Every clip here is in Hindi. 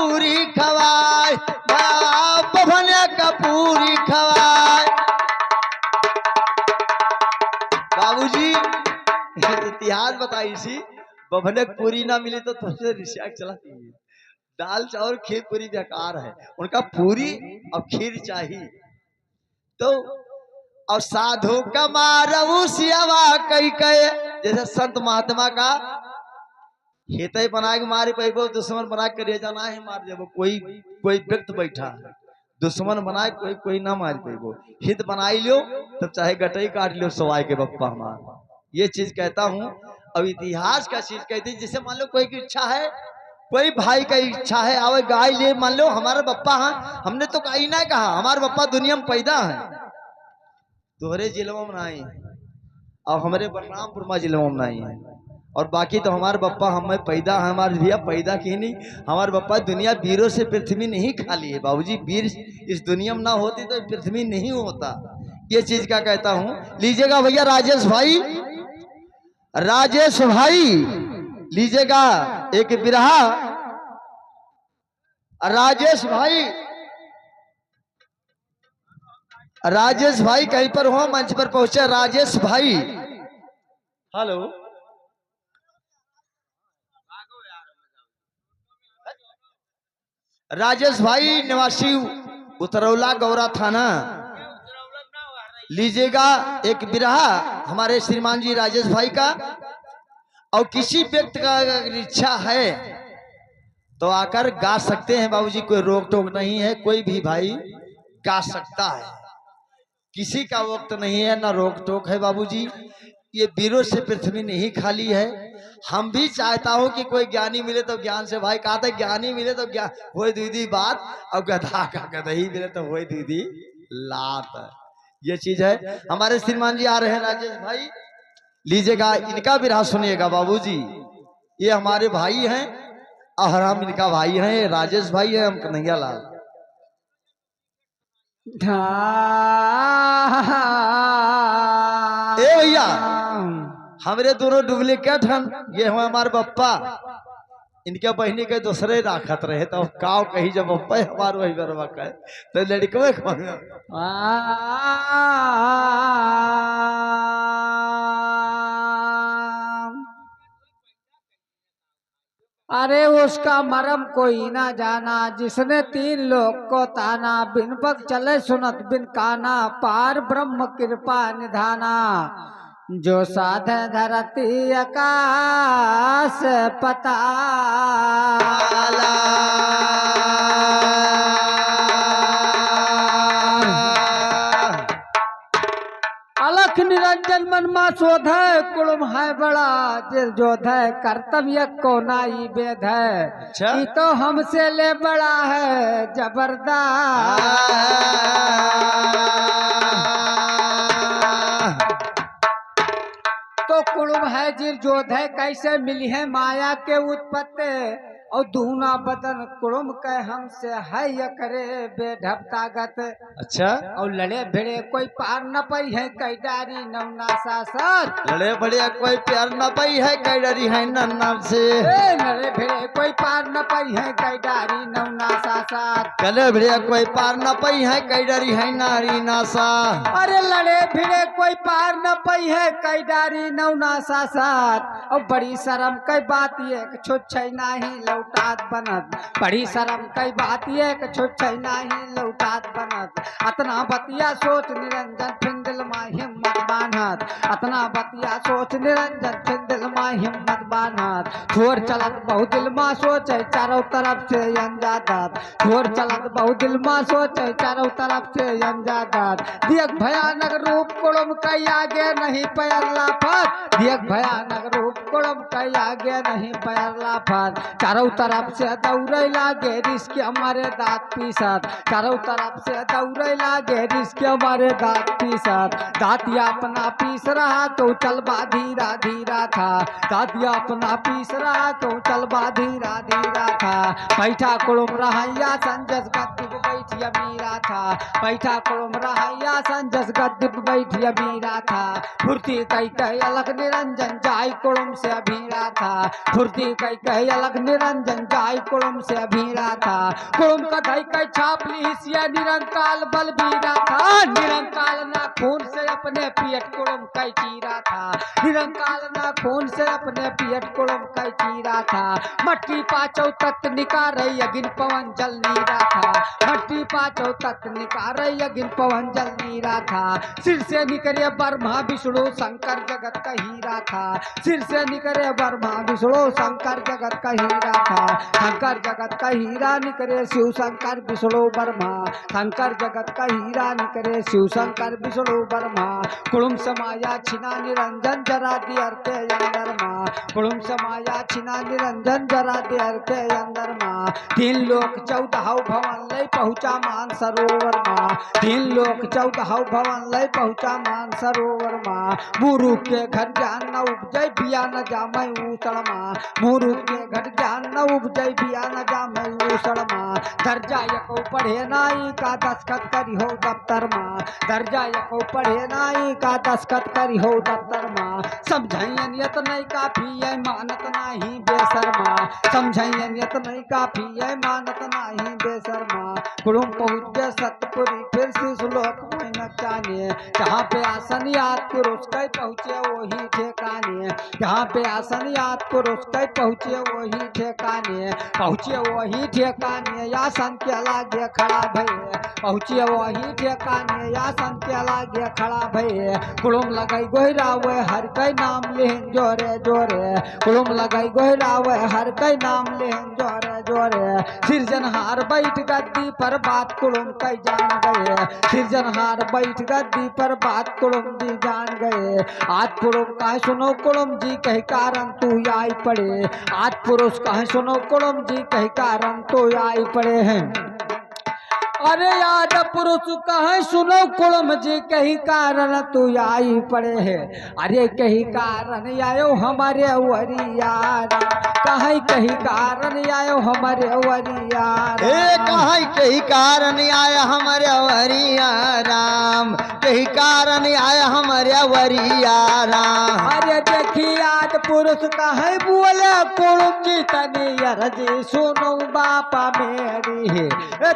पूरी खवाए, बभने का पूरी खवाए। बाबूजी इतिहास बताई सी, बभने पूरी ना मिली तो तुमसे रिश्ता चलाती है। दाल चावल खीर पूरी बेकार है, उनका पूरी और खीर चाहिए। तो और साधु का मारऊ सियावा कई कहे, जैसे संत महात्मा का हित बना के मारे पैबो, दुश्मन बना के ले जाना है मार देबो। कोई कोई व्यक्ति बैठा है, दुश्मन बनाए कोई कोई ना मार पैबो, हित बनाई लो तब चाहे गटई काट लो सवाई के बप्पा हमारा। ये चीज कहता हूँ। अब इतिहास का चीज कहती है, जैसे मान लो कोई की इच्छा है, कोई भाई का इच्छा है आवे गाय ले, मान लो हमारा बप्पा है, हमने तो कहीं ना कहा हमारे बप्पा दुनिया में पैदा है, तोहरे जिलों में नहीं और हमारे बलरामपुर जिलों में नहीं है, और बाकी तो हमारे बप्पा हमें पैदा है, हमारे भैया पैदा की नहीं, हमारे बप्पा दुनिया वीरों से पृथ्वी नहीं खाली है। बाबूजी वीर इस दुनिया में ना होती तो पृथ्वी नहीं होता। ये चीज का कहता हूँ। लीजिएगा भैया राजेश भाई, राजेश भाई लीजिएगा एक बिरहा। राजेश भाई, राजेश भाई कहीं पर हो, मंच पर पहुंचे राजेश भाई। हेलो, राजेश भाई निवासी उतरौला गौरा थाना, लीजिएगा एक बिरहा हमारे श्रीमान जी राजेश भाई का। और किसी व्यक्ति का अगर इच्छा है तो आकर गा सकते हैं बाबूजी, कोई रोक टोक नहीं है, कोई भी भाई गा सकता है, किसी का वक्त नहीं है ना रोक टोक है बाबूजी। ये वीरों से पृथ्वी नहीं खाली है। हम भी चाहता हूं कि कोई ज्ञानी मिले तो ज्ञान से, भाई कहा था ज्ञानी मिले तो ज्ञान होए दीदी बात, और गधा का गधही मिले तो होए दीदी लात। ये चीज है। हमारे श्रीमान जी आ रहे हैं राजेश भाई, लीजिएगा इनका बिरहा सुनिएगा बाबूजी। ये हमारे भाई हैं और हम इनका भाई हैं, राजेश भाई है, हम कन्हैया लाल। ए भैया हमारे दोनों डुप्लीकेट हैं, ये हम हमारे बप्पा, इनके बहनी के दूसरे राखत रहे, तो काव कही जब बप्पा हमारे वही बरवा कहे तो लड़के अरे उसका मरम कोई ना जाना, जिसने तीन लोग को ताना, बिन पग चले सुनत बिन काना, पार ब्रह्म कृपा निधाना, जो साधे धरती आकाश पताल। अलख निरंजन मन मा शोध है, कुड़ुम है बड़ा जोध है, कर्तव्य को नाई वेद है, अच्छा? ये तो हमसे ले बड़ा है जबरदस्त। तो कुड़ुम है जिर जोध है, कैसे मिली है माया के उत्पत्ति, और दूना बदन कुड़ुम कह हमसे है ये करे बेढप ताकत। अच्छा? और लड़े भिड़े कोई पार न पई है, कई डारी नवना सासत। लड़े बढ़िया कोई प्यार न पई है, कई डरी है नन्ना से। लड़े भिड़े कोई पार न पई है, कई डारी नवना सासत। गले भिड़े कोई पार न पई है, कई डरी है नारी नासा। अरे लड़े भिड़े कोई पार न पई है, कई डारी नवना सासत। और बड़ी शर्म कई बात ये छुच्छै नाही लौटात बनत, बड़ी शर्म कई बात ये छुच्छै नाही लौटात बनत। अतना बतिया सोच निरंजन फिर दिल मां हिम्मत बान्हत, अतना बतिया सोच निरंजन फिर दिल मां हिम्मत बान्हत। छोर चलत बहु दिल मां सोचे चारों तरफ से अंजादत, छोर चलत बहु दिल मां सोचे चारों तरफ से अंजादत। देख भयानक रूप कुड़ुम कई आगे नहीं पैरला पर, देख भयानक रूप कुड़ुम कई आगे नहीं पैरला पर। चारों तरफ से दौड़े लागे रिश्क हमारे दांत पीसत, चारों तरफ से दौड़े लागे रिश्क हमारे दांत पीसत। दांतिया अपना पीस रहा तो चलबा धीरा धीरा था, दादिया अपना पीसरा क्यों चलबा धीरा धीरा था बैठा कुड़ुम रहैया संजस गद्दी पे बैठिया मीरा था बैठा कुड़ुम रहैया संजस गद्दी पे बैठिया मीरा था फुर्ती कई कही अलग निरंजन जाय कुड़ुम से अभीरा था फुर्ती कई कही अलग निरंजन जाय कुड़ुम से अभीरा था कुड़ुम का धई कई छाप ली हिसिया निरंकाल बलबीरा था निरंकाल ना खून से अपने पियट कुड़ुम कई चीरा था निरंकाल ना खून से अपने पियट कुड़ुम कई चीरा था मट्टी पाचौ तत्व निकार अगिन पवन जल नीरा था मट्टी पाचौ तत्व निकार अगिन पवन जल नीरा था सिर से निकले ब्रह्मा विष्णु शंकर जगत का हीरा था सिर से निकले ब्रह्मा विष्णु शंकर जगत का हीरा था शंकर जगत का हीरा निकले शिव शंकर विष्णु ब्रह्मा शंकर जगत का हीरा निकले शिव शंकर विष्णु ब्रह्मा कुड़ुम समाया छिना निरंजन जरा दियर के अंदर माँ कुड़ुम समाया छिना निरंजन जरा दियर के अंदर माँ तीन लोक 14 भवन लय पहुँचा मान सरोवर माँ तीन लोक 14 भवन लय पहुँचा मान सरोवर माँ मुरु के घर जान न उपजय बिया न जामय ऊसड़ माँ मुरु के घर जान न उपजय बिया न जामय ऊसड़ माँ दर्जा यको पढ़े नाई का दस्खत करी हो दफ्तर माँ दर्जा यको पढ़े नाई का दस्खत करी हो दफ्तर माँ समझैया नियत नहीं काफी है मानत नहीं बेशर्मा समझैया नियत नहीं काफी है मानत नहीं बेशर्मा कुड़ुम पहुँच गए सतपुरी फिर शिशुलोक में न जाने जहाँ पे आसन याद पुरुष कई पहुँचे वही ठेकाने जहाँ पे आसन याद पुरुष कई पहुँचे वही ठेकाने आसन के लागे खड़ा भये पहुँचे वही ठेकाने आसन के लागे खड़ा भये कुड़ुम लगाई गोहरा वे हर कई नाम लेहन जोरे जोरे कुड़ुम लगाई गोहरा वे हर कई नाम लेहन जोरे जोरे सिरजनहार बैठ गद्दी पर बात कुड़ुम कई जान गए सिरजनहार बैठ गद्दी पर बात कुड़ुम जी जान गए आज पुरुष कहे सुनो कुड़ुम जी कही कारण तू आई पड़े आज पुरुष कहे सुनो कुड़ुम जी कही कारण तू आई पड़े हैं अरे याद पुरुष कहे सुनो कुड़ुम जी कही कारण तू आई पड़े है अरे कही कारण आयो हमारे वरियारा कही कारण आयो हमारे वरियारा कही कारण आया हमारे वरिया राम कही कारण आया हमारे वरिया राम अरे देखी आज पुरुष कहे बोले कुड़ुम जी तनी अरजी सुनो बापा मेरी है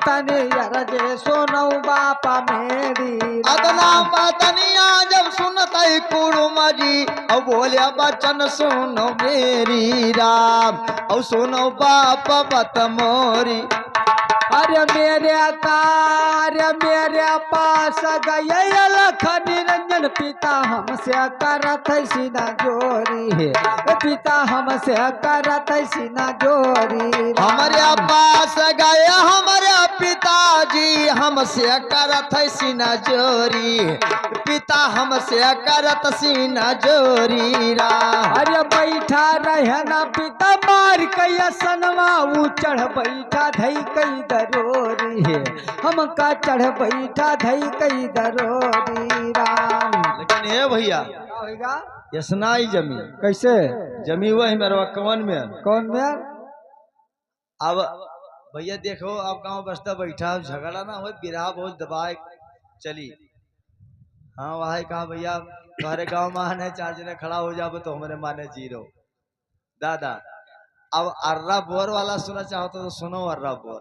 तनी अरजी सुनो बापा मेरी अदना बतनिया जब सुनता कुड़ुम जी अब बोले बचन सुनो मेरी राम और सुनो बाप बत मोरी अरे मेरे पास गए लख निरंजन पिता हमसे करत सीना जोरी है पिता हमसे करत सीना जोरी हमारे पास गए हमारे पिताजी हमसे करत सीना जोरी पिता हमसे करत सीना जोरी रा अरे बैठा रहे ना पिता मार कैया सनवा चढ़ बैठा धई कई दरोरी है हमका चढ़ बैठा धई कई दरोरी राम लेकिन ये भैया यसनाई जमी कैसे जमी हुआ है मेरा कौन में अब भैया देखो अब गांव बस्ता बैठा झगड़ा ना हो बिरहा बहुत दबाए चली हाँ वही कहा भैया तुम्हारे गांव मान है 4 जने खड़ा हो जाओ तो हमारे माने 0 दादा अब अर्रा बोर वाला सुना चाहो तो सुनो अर्रा बोर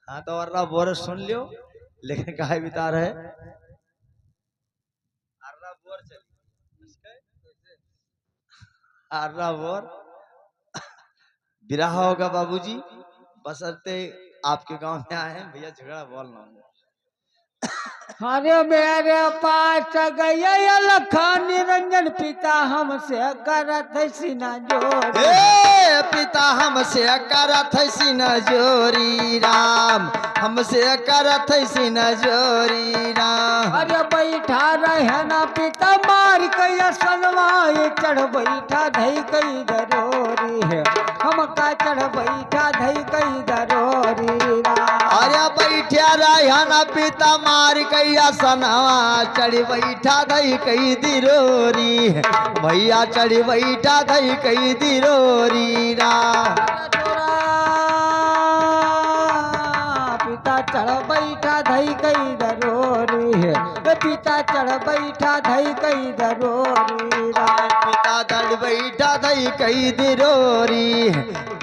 हाँ तो अर्रा बोर सुन लियो लेकिन कहा बिता रहे अर्रा बोर चली अर्रा बोर बिरहा होगा बाबूजी बसरते आपके गांव में आए हैं भैया झगड़ा बोलना अरे मेरे पास गए लखन निरंजन पिता हमसे करत सीना जोरी पिता हमसे करत सीना जोरी राम हमसे करत सीना जोरी राम अरे बैठा रहे ना पिता मार कैया सनवाए चढ़ बैठा धई कई दरोरी है हमका चढ़ बैठा धई कई दरोरी राम अरे बैठा रहना पिता मार कैया सनावा चढ़ी बैठा दई कई दिरोरी भैया चढ़ी बैठा दई कई दिरोरी रा पिता चढ़ बैठा धई कई दरोरी है पिता चढ़ बैठा धई कई दरोरी पिता चढ़ बैठा दई कई दिरोरी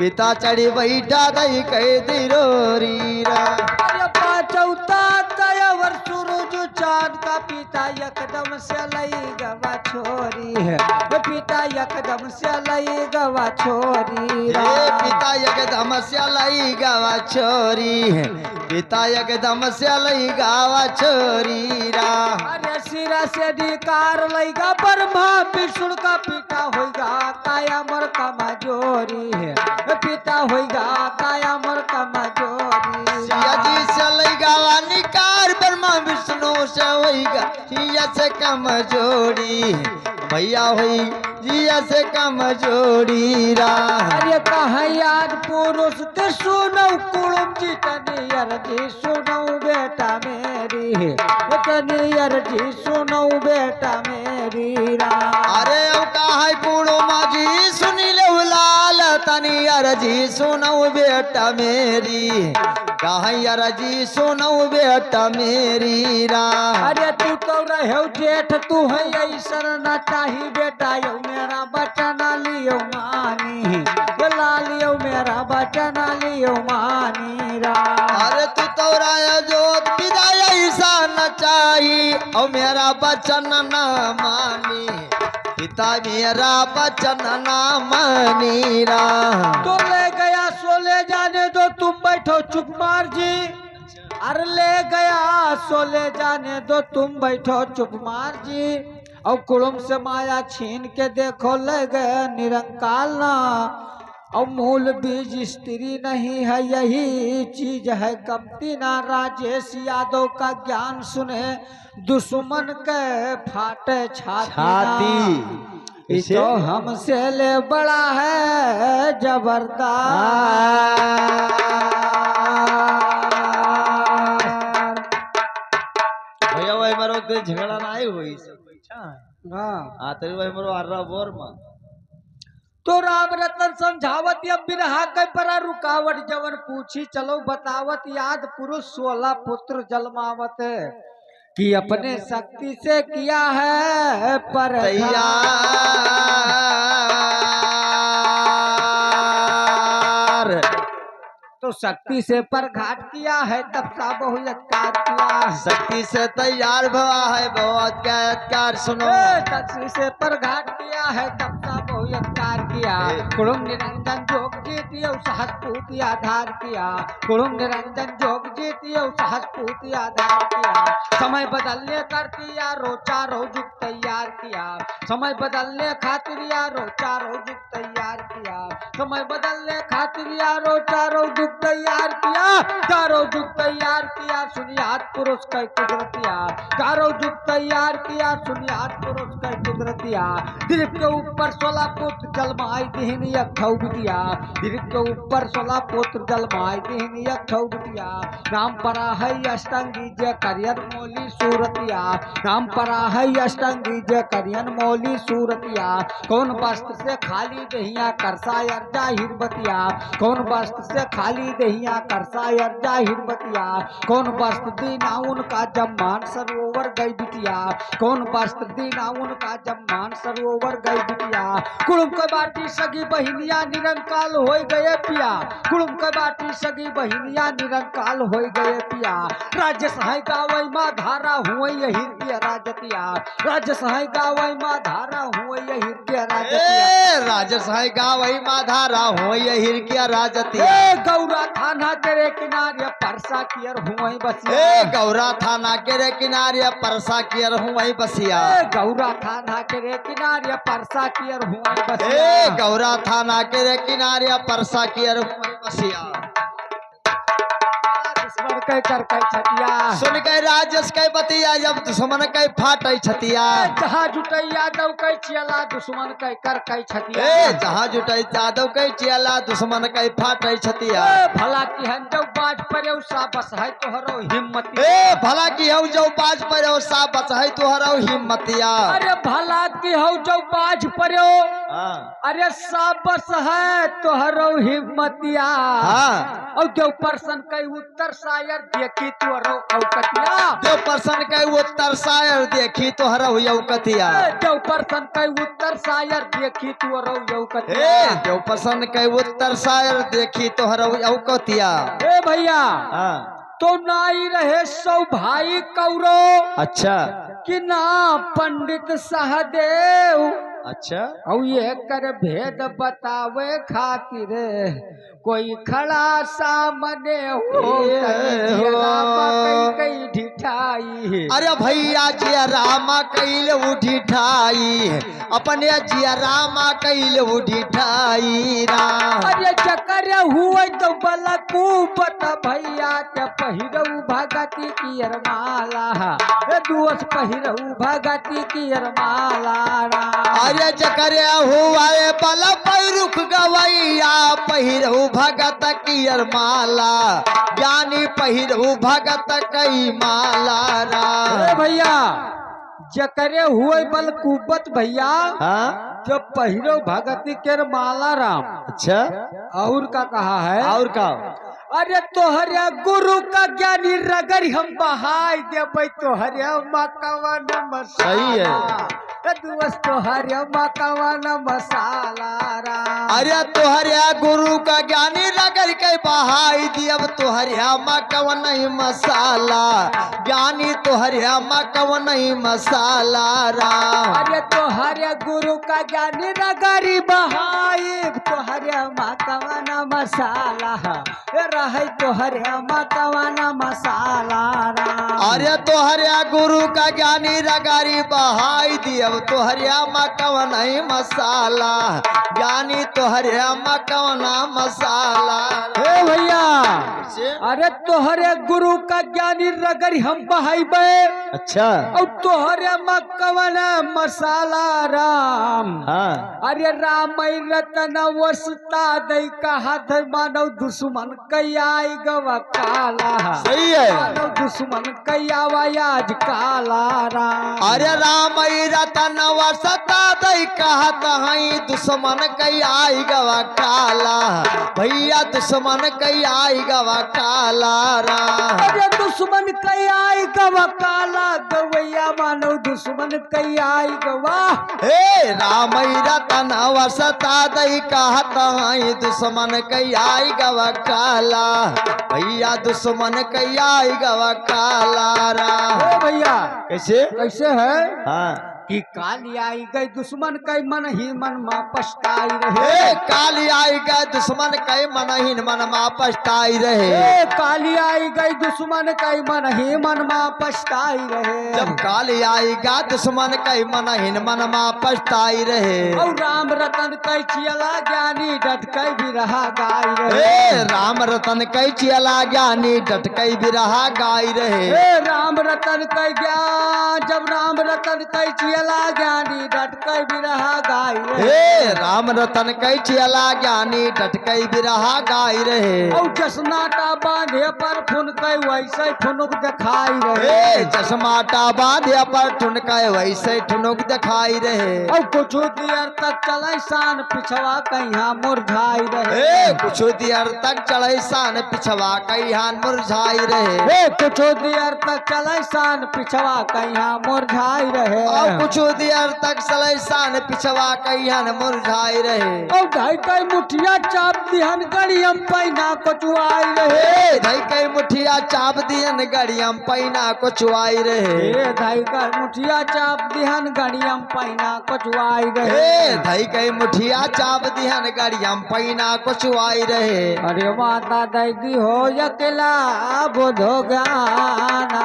पिता चढ़ी बैठा दई कई दिरोरी रा चौथा तयवर सूरज चांद का पिता एकदम से लई गवा छोरी है पिता एकदम से लई गवा छोरी पिता एकदम से लई गवा छोरी है पिता एकदम से लई गवा छोरी रा अरे सिरा से निकार लईगा ब्रह्मा विष्णु का पिता होगा काया मर कमजोरी है पिता होगा काया मर कमजोरी जी से लई गवा निकार ब्रह्मा विष्णु से होगा जिया से कमजोरी भैया हुई जिया से कमजोरी रा अरे कहा याद पुरुष के सुनो कुड़ुम जी तनियर जी सुनो बेटा मेरी तनियर जी सुनो बेटा मेरी रा अरे कहा कुड़ुम जी सुनी ले लाल तनियर जी सुनो बेटा मेरी कहा जी सुनो बेटा मेरी रा अरे तू तो रहो जेठ तू है ऐसा ना चाही बेटा यो मेरा बचन लियो मानी लालियो मेरा बचन लियो मानी रा अरे तू तो जोत पिता ऐसा न चाही और मेरा बचन न मानी पिता मेरा बचन न मानी रा तो ले गया सो ले जाने दो तुम बैठो चुप मार जी अरे ले गया सो ले जाने दो तुम बैठो चुप मार जी और कुड़ुम से माया छीन के देखो ले गए निरंकाल ना और मूल बीज स्त्री नहीं है यही चीज है कपटी ना राजेश यादव का ज्ञान सुने दुश्मन के फाटे छाती तो हमसे ले बड़ा है जबरदस्त भैया वही मारो झगड़ा ना आई हुई सब हाँ तेरे वही मारो अर्रा बोर मां तो राम रतन समझावत अब बिरहा के परा रुकावट जवन पूछी चलो बतावत याद पुरुष 16 पुत्र जन्मावत कि अपने शक्ति से किया है पर तो शक्ति से पर घाट किया है तब सा बहुयत्कार किया शक्ति से तैयार भवा है बहुत क्या सुनो शक्ति से पर घाट किया है तब सा बहुयत्कार किया कुड़ुम निरंजन जोग जीतियो सहस्पूति आधार किया कुड़ुम निरंजन जोग जीतियो सहस्पूति आधार किया समय बदलने करती यारो चारों जुग तैयार किया समय बदलने खातिर यारो चारों जुग तैयार किया समय बदलने खातिर यारो चारों जुग तैयार किया चारों जुग तैयार किया सुनियात पुरुष का कुदरतिया चारों जुग तैयार किया सुनियात पुरुष का कुदरतिया दिलीप के ऊपर 16 पुत्र जलमाई दिहनी अखौ बिटिया दिलीप के ऊपर 16 पुत्र जलमाई दिहनी अखौ बिटिया नाम परा है अष्टंगी जय करियन मोली सूरतिया नाम परा है अष्टंगी जय करियन मोली सूरतिया कौन वस्त्र से खाली दहिया करसायर जाहिर बतिया कौन वस्त्र से खाली दहिया करसायर जाहिर बतिया कौन वस्त्र दीना उनका जम्मान सरोवर गई बिटिया कौन वस्त्र दीना उनका जम्मान सरोवर गई बिटिया कुड़ुम के बाटी सगी बहिनिया निरंकाल हो गए पिया कुड़ुम के बाटी सगी बहिनिया निरंकाल हो गए पिया राज्य सहाय गावई माँ धारा हुए हृदय राजतिया राज्य सहाय गावई माँ धारा हुए हृदय राजतिया राज्य सहाय गावई माँ धारा हुए हृदय राजतिया गौरा थाना तेरे किनारे परसा कियर हुए बसिया गौरा थाना के किनारे परसा कियर हुए बसिया गौरा थाना के किनारे परसा कियर हुए बसिया गौरा थाना के किनारे परसा कियर हुए बसिया कई कर कई छतिया सुन के राजस के बतिया जब दुश्मन के फाटे छतिया जहाँ जुटैया दौ कई चियला दुश्मन कई कर कई छतिया ए जहाँ जुटाई जादव के चियला दुश्मन के फाटे छतिया भला की हन जब बाज पर सा बस है तोहरो हिम्मत ए भला की हौ जो बाज पर सा बस है तोहरो हिम्मतिया अरे भला की हौ जो बाज पर हाँ अरे सा बस है तोहरो हिम्मतिया हाँ और जो पर्सन कई उत्तर शायर देखी तोहरो औकतिया जो पर्सन के उत्तर शायर देखी तोहरा औकतिया जो पर्सन कई उत्तर शायर देखी तोहरो औकतिया ए जो पर्सन के उत्तर शायर देखी तोहरा औकतिया ए भैया हाँ तो नाई रहे सौ भाई कौरव अच्छा कि ना पंडित सहदेव अच्छा और ये कर भेद बतावे खातिर कोई खड़ा सामने हो कई कई ढिठाई अरे भैया जिया रामा कैल उठिठाई अपने जिया रामा कैल उठिठाई राम अरे चकर हुए तो बलकू बता भैया के पहिरऊ भगती की अरमाला दुअस पहिरऊ भगती की अरमाला अरे चकरे हुआ बल पैरुख गवैया पहिरऊ भगत की अरमाला ज्ञानी पहिरऊ भगत कई माला राम भैया जकरे हुए बल कुबत भैया हाँ जो पहिरो भगती के माला राम अच्छा और का कहा है और का अरे तोहरे गुरु का ज्ञानी रगरी हम बहाई देबै तोहरे मकवन मसाला सही है दुअस तोहरे मकवन मसाला राम अरे तोहरे गुरु का ज्ञानी रगड़ के बहाई दियब तोहरे मकवन मसाला ज्ञानी तोहरे मकवन मसाला राम अरे तोहरे गुरु का ज्ञानी रगरी बहाई तोहरे मकवन मसाला रहे तोहरे मकवन मसाला राम अरे तोहरे गुरु का ज्ञानी रगारी बहाई दियब तोहरे मकवन मसाला ज्ञानी तोहरे मकवन मसाला हे भैया अरे तोहरे गुरु का ज्ञानी रगरी हम बहाइबे अच्छा और तोहरे मकवन मसाला राम हाँ अरे राम रतन वसता दई का हाथ मानव दुश्मन कैयाई गवा काला सही है मानव दुश्मन कैयावा आज काला राम अरे राम रतन वसता दई कहत हई दुश्मन कई आई गवा काला भैया दुश्मन कई आई गवा काला राम अरे दुश्मन कैयाई गवा काला गवैया मानव दुश्मन कैयाई गवा हे राम रतन वसता दई कहत हई दुश्मन कई आई गवा काला भैया दुश्मन कई आई गवा काला राम ओ भैया कैसे कैसे है हाँ कि काली आई गई दुश्मन कई मन ही मन में पछताई रहे हे काली आई गए दुश्मन कई मन ही मन मा पछताई रहे ए काली आई गई दुश्मन कई मन ही मन में पछताई रहे जब काली आई गा दुश्मन कई मन ही मन मा पछताई रहे और राम रतन कई चियला ज्ञानी डट कई भी रहा गाई रहे हे राम रतन कई चियला ज्ञानी डट कई भी रहा गाई रहे ए राम रतन कई ज्ञान जब राम रतन कई चियला ज्ञानी डट कई भी रहा गाई रहे हे राम रतन कई चियला ज्ञानी डट कई भी रहा गाई रहे और जसनाटा बांधे पर फुन कई वैसे फुनुक दिखाई रहे हे चश्माटा बांधे पर ठुनका वैसे ठुनुक दिखाई रहे और कुछ देर तक चले शान पिछवा कहीं मुरझाई रहे हे कुछ देर तक चढ़े सान पिछवा कई हान मुरझाई रहे कुछ देर तक चले शान पिछवा कहीं मुरझाई रहे और कुछ देर तक चले सान पिछवा कई हान मुरझाई रहे और ढाई कई मुठिया चाप दिहन गड़ियम पैना कचुआई रहे हे धई कई मुठिया चाप दियन गड़ियम पैना को चुआई रहे ढाई कई मुठिया चाप दिहन गड़ियम पैना कचुआई रहे हे धई कई मुठिया चाप दिहन गड़ियम पैना को चुआई रहे अरे माता दैदी हो यकेला बोधो ज्ञाना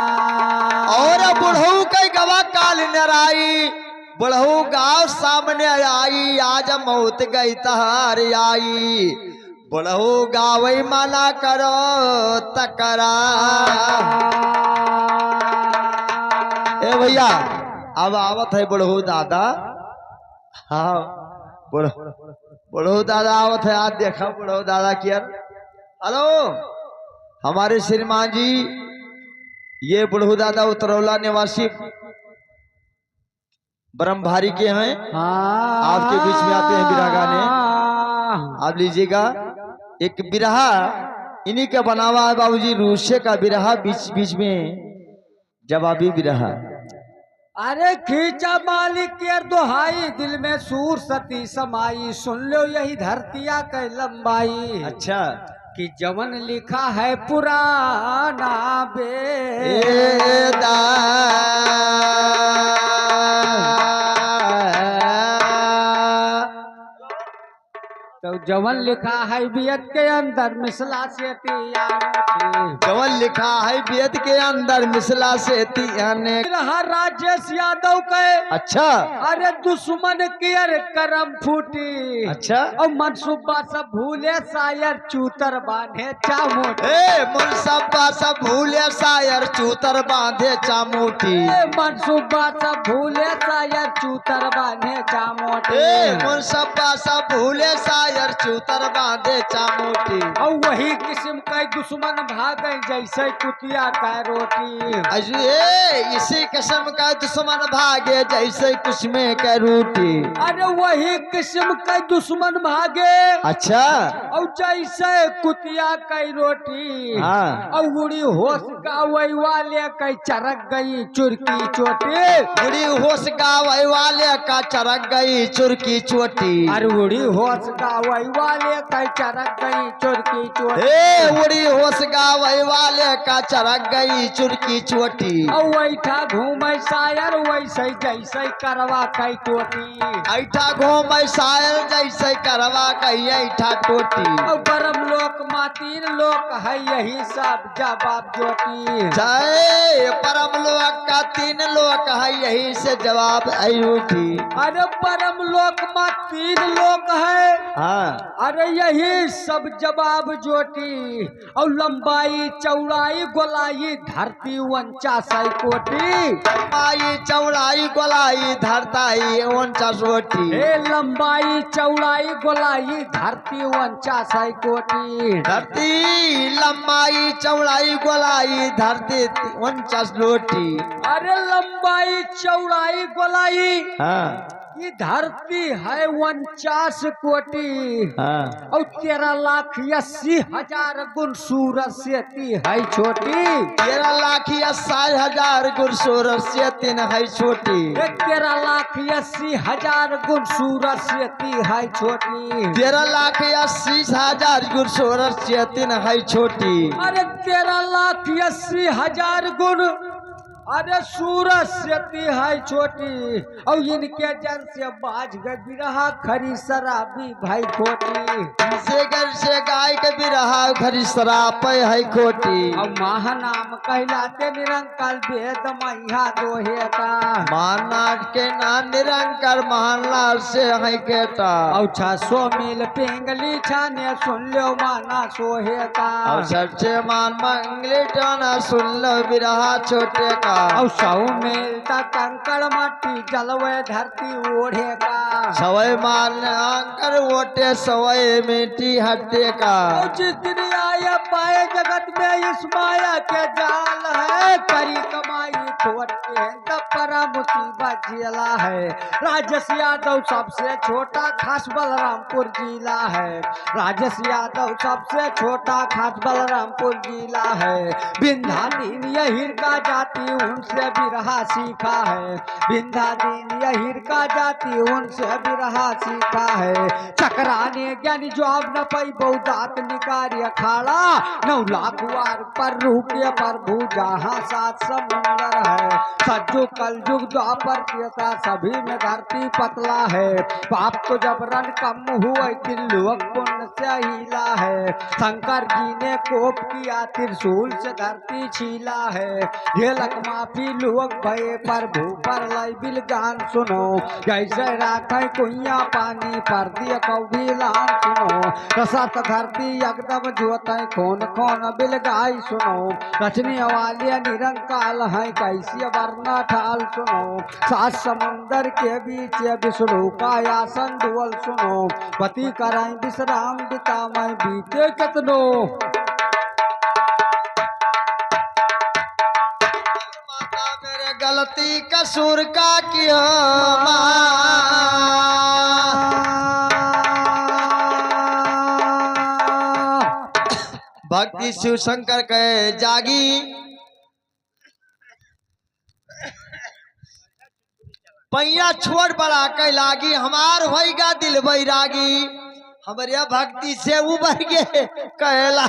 और बुढ़ऊ कई गवा काल नराई बुढ़ऊ गाँव सामने आई आज मौत गई तहार आई बुढ़ऊ गावई माना करो तकरा। ए भैया अब आवत है बुढ़ऊ दादा। हाँ बुढ़ऊ दादा आवत है। आज देखा बुढ़ऊ दादा की हेलो हमारे श्रीमान जी, ये बुढ़ऊ दादा उतरौला निवासी ब्रह्मभारी के हैं। आपके बीच में आते हैं बिरहा गाने, आप लीजिएगा। एक बिरहा इन्हीं का बना हुआ है बाबूजी, रूसे का बिरहा, बीच बीच में जवाबी बिरहा। अरे खींचा मालिक के दोहाई, दिल में सूर सती समाई, सुन लो यही धरतिया के लंबाई। अच्छा कि जवन लिखा है पुराना बेदा, तो जवन लिखा है वेद के अंदर मिसला से जवन लिखा है वेद के अंदर मिसला से तियाने रहा राजेश यादव के। अच्छा अरे दुश्मन की अरे करम फूटी। अच्छा और मनसूबा सब भूले शायर चूतर बांधे चामोटी। मनसूबा सब भूले शायर चूतर बांधे चामोटी। मनसूबा सब भूले शायर चूतर बांधे चामोटी। मनसूबा सब भूले शायर चूतर बांधे चामोटी। और वही किस्म का दुश्मन भागे जैसे कुतिया का रोटी। इसी किस्म का दुश्मन भागे जैसे कुछ में का रोटी। अरे वही किस्म का दुश्मन भागे। अच्छा और जैसे कुतिया की रोटी। हाँ। और उड़ी होश गावे वाले का चरक गई चुरकी चोटी। उड़ी होश गावे वाले का चरक गई चुरकी चोटी। अरे उड़ी होश गावे वाले का चरक गई चुरकी चोटी। उड़ी होश गावे वाले का चरक गई चुरकी चोटी। और वैठा घूमे शायर वैसे जैसे करवा कई टोटी। ऐठा घूमे शायर जैसे करवा कई ऐठा टोटी। और परम लोक मातीन लोक है यही सब जवाब जोटी। जय परम लोक का 3 लोक है यही से जवाब अयूठी। अरे परम लोक में 3 लोक है। हाँ। अरे यही सब जवाब जोटी। और लंबाई चौड़ाई गोलाई धरती 49 कोटी। लंबाई चौड़ाई गोलाई धरताई 49 कोटी। लंबाई चौड़ाई गोलाई धरती 49 कोटी। धरती लंबाई चौड़ाई गोलाई धरती 49 लोटी। अरे लंबाई चौड़ाई गोलाई। हाँ। ये धरती है 49 कोटी। हाँ। और 13,80,000 गुण सूरज से ती है छोटी। 13,80,000 गुण सूरज से 3 है छोटी। 13,80,000 गुण सूरज से ती है छोटी। 13,80,000 गुण सूरज से 3 है छोटी। अरे 13,80,000 गुण अरे सूरज से ती है छोटी। और इनके जन से बाज गए बिरहा खरी शराबी भाई खोटी। से घर से गाय के बिरहा खरी शराब है खोटी। और महानाम कहलाते निरंकार वेद मैया दोहे का। महानाट के नाम निरंकार महानाट से है केटा। और 600 मील पिंगली छाने सुन लो माना सोहे का। और सच्चे मान मंगली टाना सुन लो बिरहा छोटे का। और 100 मील तक कंकड़ मट्टी जलवे धरती ओढ़े का। सवय मान अंकर ओटे सवय मिट्टी हट्टे का। और जिस दिन आया पाए जगत में इस माया के जाल है। करी कमाई खोट के दपरा मुसीबत जिला है। राजेश यादव सबसे छोटा खास बलरामपुर जिला है। राजेश यादव सबसे छोटा खास बलरामपुर जिला है। बिंधा दीन यही का जाति उनसे बिरहा सीखा है। बिंधा दीन यही का जाति उनसे बिरहा सीखा है। चक्राने ज्ञानी जवाब न पाई बहुदात निकार्य अखाड़ा। 9 लाख वार पर रुके प्रभु जहाँ 7 समुंदर है। सज्जु कलयुग द्वापर त्रेता सभी में धरती पतला है। पाप तो जबरन कम हुए त्रिलोक पुण्य से हिला है। शंकर जी ने कोप किया त्रिशूल से धरती छीला है। ये लकमा पापी लोग भये प्रभु पर लय बिलगान सुनो जैसे राखे कुइया पानी पर दिया कौभी लान सुनो रसत धरती एकदम जोत खोन खोन बिलगाई सुनो रचने वाली निरंकाल है कैसी वरना ठाल सुनो सात समुंदर के बीच विष्णु का आसन डुअल सुनो पति कराई विश्राम बिता मैं बीते कतनो माता मेरे गलती कसूर का किया भक्ति शिव शंकर कहे जागी पैया छोड़ बड़ा कह लागी हमार होगा दिल बैरागी हमारे भक्ति से उबर गे कहला